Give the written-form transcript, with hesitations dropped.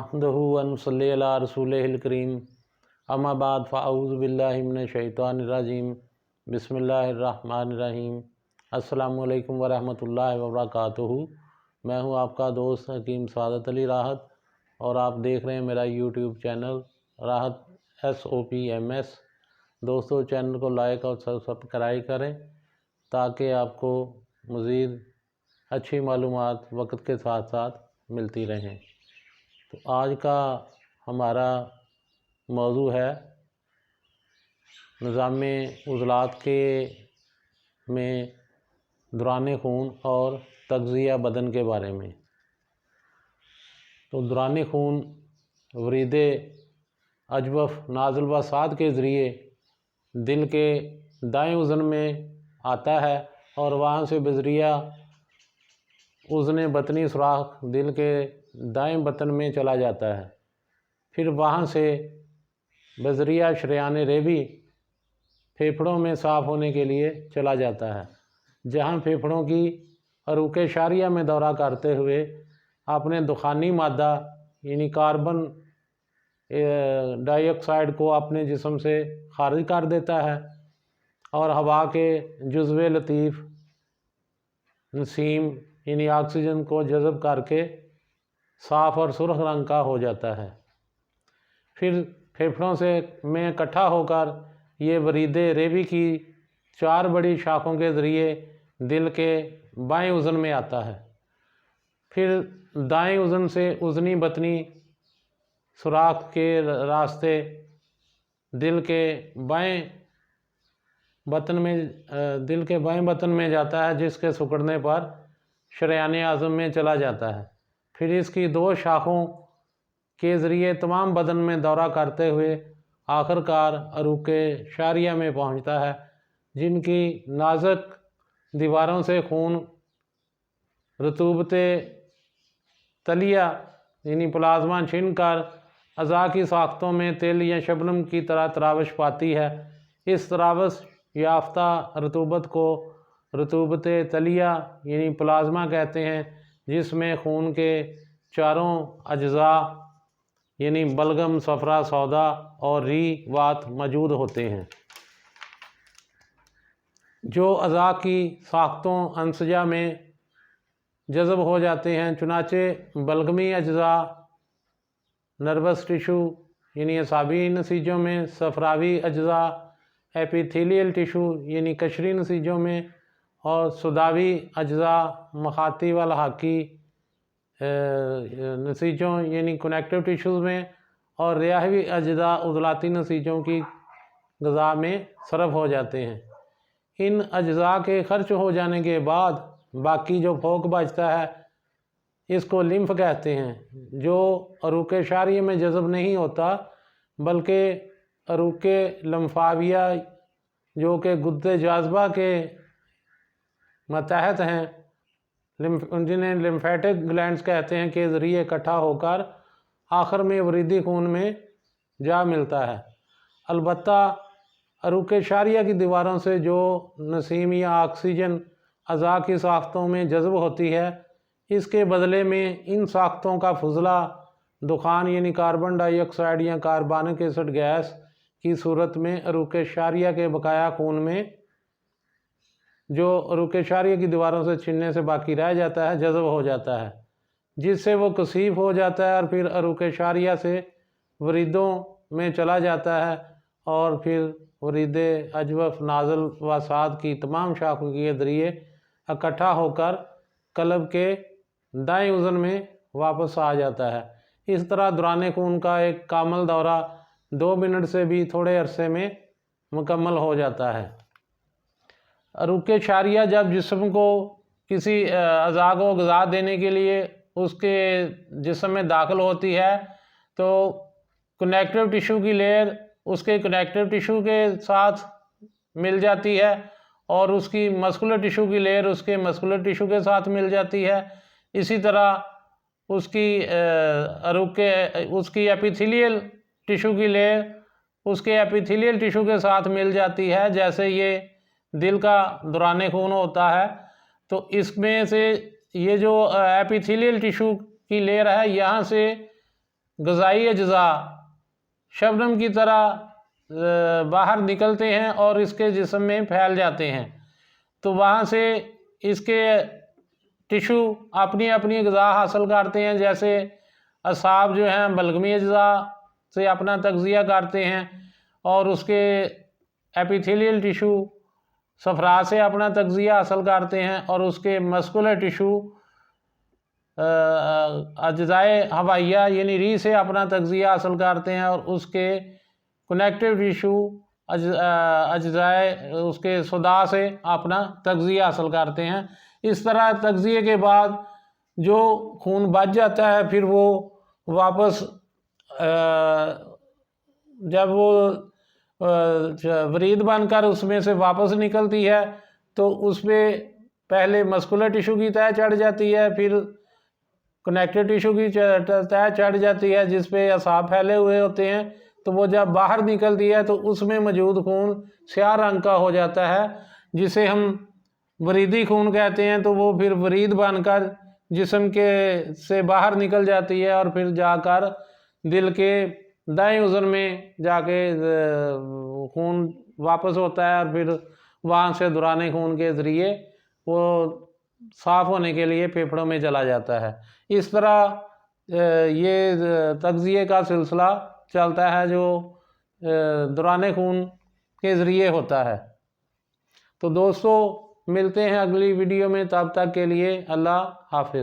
नहमदुहु व नसल्ली अला रसूलिहिल करीम अम्मा बाद फ़अऊज़ु बिल्लाहि मिनश शैतानिर रजीम बिस्मिल्लाहिर रहमानिर रहीम। अस्सलामु अलैकुम व रहमतुल्लाहि व बरकातुहू। मैं हूं आपका दोस्त हकीम सादत अली राहत और आप देख रहे हैं मेरा यूट्यूब चैनल राहत SOPMS। दोस्तों, चैनल को लाइक और सब्सक्राइब करें ताकि आपको मज़ीद अच्छी मालूमात वक्त के साथ साथ मिलती रहें। तो आज का हमारा मौजू है निज़ाम उज़लात के में दौरान खून और तग़ज़िया बदन के बारे में। तो दौरान खून वरीद अजवफ़ नाज़िल व साद के ज़रिए दिल के दाएं उज़न में आता है और वहाँ से बज़रिया उज़न बतनी सुराख दिल के दाएं बतन में चला जाता है। फिर वहाँ से बज़रिया शरियान रेवी फेफड़ों में साफ़ होने के लिए चला जाता है, जहाँ फेफड़ों की अरूक़ शारिया में दौरा करते हुए अपने दुखानी मादा यानी कार्बन डाइऑक्साइड को अपने जिस्म से खारिज कर देता है और हवा के जुज़्वे लतीफ़ नसीम यानी ऑक्सीजन को जज़ब करके साफ़ और सुर्ख रंग का हो जाता है। फिर फेफड़ों से में इकट्ठा होकर ये वरीद रेवी की 4 बड़ी शाखों के ज़रिए दिल के बाएं उज़न में आता है। फिर दाएं उज़न से उज़नी बतनी सुराख के रास्ते दिल के बाएं बतन में जाता है, जिसके सिकुड़ने पर शरियान आज़म में चला जाता है। फिर इसकी 2 शाखों के ज़रिए तमाम बदन में दौरा करते हुए आखिरकार अरूक़ शारिया में पहुंचता है, जिनकी नाज़ुक दीवारों से खून रतूबत तलिया यानी प्लाज्मा छिन कर अज़ा की साख्तों में तेल या शबनम की तरह तरावश पाती है। इस तरावश याफ्ता रतूबत को रतूबत तलिया यानी प्लाज्मा कहते हैं, जिसमें खून के चारों अज्ज़ा यानी बलगम, सफ़रा, सौदा और री वात मौजूद होते हैं, जो अज़ा की साख्तों अंसजा में जज़ब हो जाते हैं। चुनाचे बलगमी अज्ज़ा नर्वस टिशू यानी असाबी नसीजों में, सफ़रावी अज्ज़ा एपिथेलियल टिशू यानी कशरी नसीजों में, और सुदावी अज्ज़ा मखाती व लहाकी नसीजों यानी कनेक्टिव टिश्यूज़ में, और रियावी अज्ज़ा उज़लाती नसीजों की ग़ज़ा में सरफ़ हो जाते हैं। इन अज्ज़ा के खर्च हो जाने के बाद बाकी जो फोक बचता है इसको लिम्फ कहते हैं, जो अरूक़ शारिया में जज़ब नहीं होता बल्कि अरूक़ लम्फाविया जो कि गुद्दे जाज़बा के मतहत हैं, जिन्हें लिम्फेटिक ग्लैंड्स कहते हैं, के ज़रिए इकट्ठा होकर आखिर में वरीदी खून में जा मिलता है। अलबत्ता अरूक़ शारिया की दीवारों से जो नसीम या ऑक्सीजन अज़ा की साख्तों में जज़ब होती है, इसके बदले में इन साख्तों का फुजला दुखान यानी कार्बन डाइऑक्साइड या कार्बनिक एसिड गैस की सूरत में अरूक़ शारिया के बकाया खून में, जो अरूक़ शारिया की दीवारों से छिनने से बाकी रह जाता है, जज़ब हो जाता है, जिससे वो कसीफ हो जाता है और फिर अरूक़ शारिया से वरीदों में चला जाता है और फिर वरीद अजवफ़ नाज़िल व साद की तमाम शाखों के ज़रिए इकट्ठा होकर कल्ब के दाएं उज़न में वापस आ जाता है। इस तरह दौरान खून का एक कामल दौरा 2 मिनट से भी थोड़े अरसे में मुकम्मल हो जाता है। अरूक़ शारिया जब जिस्म को किसी अज़ा को ग़िज़ा देने के लिए उसके जिस्म में दाखिल होती है, तो कनेक्टिव टिश्यू की लेयर उसके कनेक्टिव टिश्यू के साथ मिल जाती है और उसकी मस्कुलर टिश्यू की लेयर उसके मस्कुलर टिश्यू के साथ मिल जाती है। इसी तरह उसकी एपिथेलियल टिश्यू की लेयर उसके एपिथेलियल टिश्यू के साथ मिल जाती है। जैसे ये दिल का दौरान खून होता है, तो इसमें से ये जो एपिथेलियल टिश्यू की लेयर है, यहाँ से ग़िज़ाई अज्ज़ा शबनम की तरह बाहर निकलते हैं और इसके जिस्म में फैल जाते हैं। तो वहाँ से इसके टिशू अपनी अपनी ग़िज़ा हासिल करते हैं। जैसे असाब जो हैं बलगमी अज्ज़ा से अपना तग़ज़िया करते हैं और उसके एपिथेलियल टिशू सफ़रा से अपना तग़ज़िया हासिल करते हैं और उसके मस्कुलर टिशू अज्ज़ाए हवाइया यानी री से अपना तग़ज़िया हासिल करते हैं और उसके कनेक्टिव टिशू अज्ज़ाए उसके सदा से अपना तग़ज़िया हासिल करते हैं। इस तरह तग़ज़िये के बाद जो खून बच जाता है फिर वो वापस जब वो वरीद बनकर उसमें से वापस निकलती है तो उसमें पहले मस्कुलर टिशू की तह चढ़ जाती है, फिर कनेक्टिव टिशू की तह चढ़ जाती है जिस पे असाब फैले हुए होते हैं। तो वो जब बाहर निकलती है तो उसमें मौजूद खून स्याह रंग का हो जाता है जिसे हम वरीदी खून कहते हैं। तो वो फिर वरीद बनकर जिस्म के से बाहर निकल जाती है और फिर जाकर दिल के दाएं उज़न में जाके खून वापस होता है और फिर वहाँ से दौरान खून के ज़रिए वो साफ़ होने के लिए फेफड़ों में चला जाता है। इस तरह ये तग़ज़िये का सिलसिला चलता है जो दौरान खून के ज़रिए होता है। तो दोस्तों मिलते हैं अगली वीडियो में, तब तक के लिए अल्लाह हाफ़िज़।